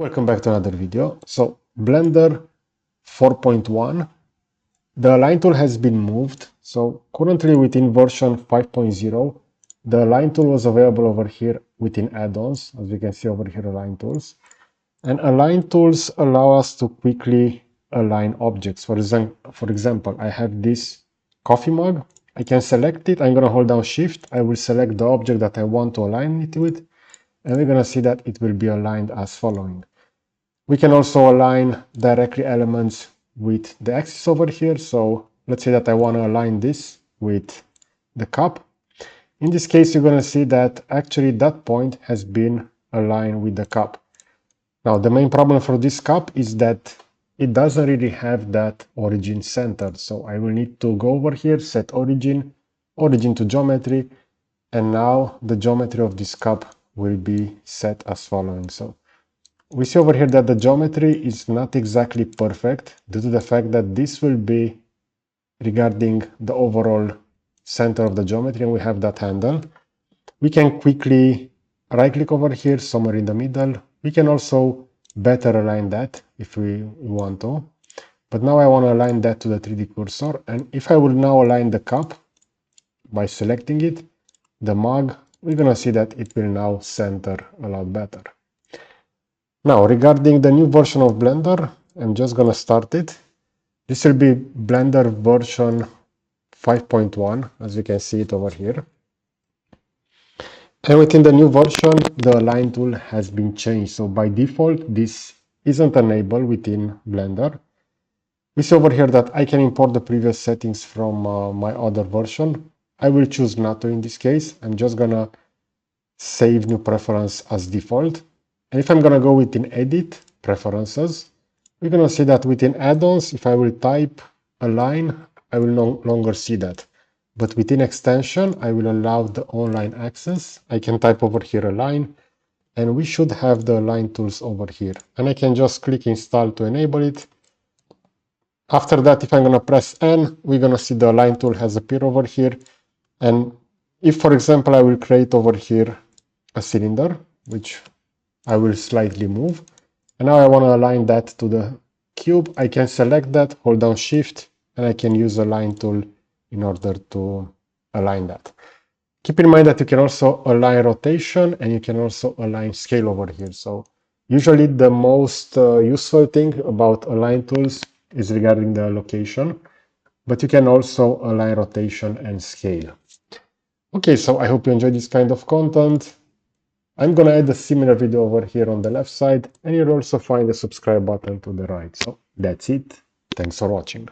Welcome back to another video. So Blender 4.1, the align tool has been moved. So currently within version 5.0, the align tool was available over here within add-ons, as we can see over here, align tools. And align tools allow us to quickly align objects. For example, I have this coffee mug. I can select it. I'm going to hold down Shift. I will select the object that I want to align it with. And we're going to see that it will be aligned as following. We can also align directly elements with the axis over here. So let's say that I want to align this with the cup. In this case, you're going to see that actually that point has been aligned with the cup. Now, the main problem for this cup is that it doesn't really have that origin centered. So I will need to go over here, set origin to geometry, and now the geometry of this cup will be set as following. So we see over here that the geometry is not exactly perfect due to the fact that this will be regarding the overall center of the geometry, and we have that handle. We can quickly right click over here somewhere in the middle. We can also better align that if we want to. But now I want to align that to the 3D cursor. And if I will now align the cup by selecting it, the mug, we're going to see that it will now center a lot better. Now, regarding the new version of Blender, I'm just going to start it. This will be Blender version 5.1, as you can see it over here. And within the new version, the align tool has been changed. So by default, this isn't enabled within Blender. We see over here that I can import the previous settings from my other version. I will choose not to in this case. I'm just going to save new preference as default. And if I'm going to go within Edit, Preferences, we're going to see that within Add-ons, if I will type Align, I will no longer see that. But within Extension, I will allow the online access. I can type over here Align, and we should have the Align tools over here. And I can just click Install to enable it. After that, if I'm going to press N, we're going to see the Align tool has appeared over here. And if, for example, I will create over here a cylinder, which I will slightly move. And now I want to align that to the cube. I can select that, hold down Shift, and I can use the Align tool in order to align that. Keep in mind that you can also align rotation and you can also align scale over here. So usually the most useful thing about align tools is regarding the location, but you can also align rotation and scale. Okay, so I hope you enjoyed this kind of content. I'm going to add a similar video over here on the left side, and you'll also find the subscribe button to the right. So that's it. Thanks for watching.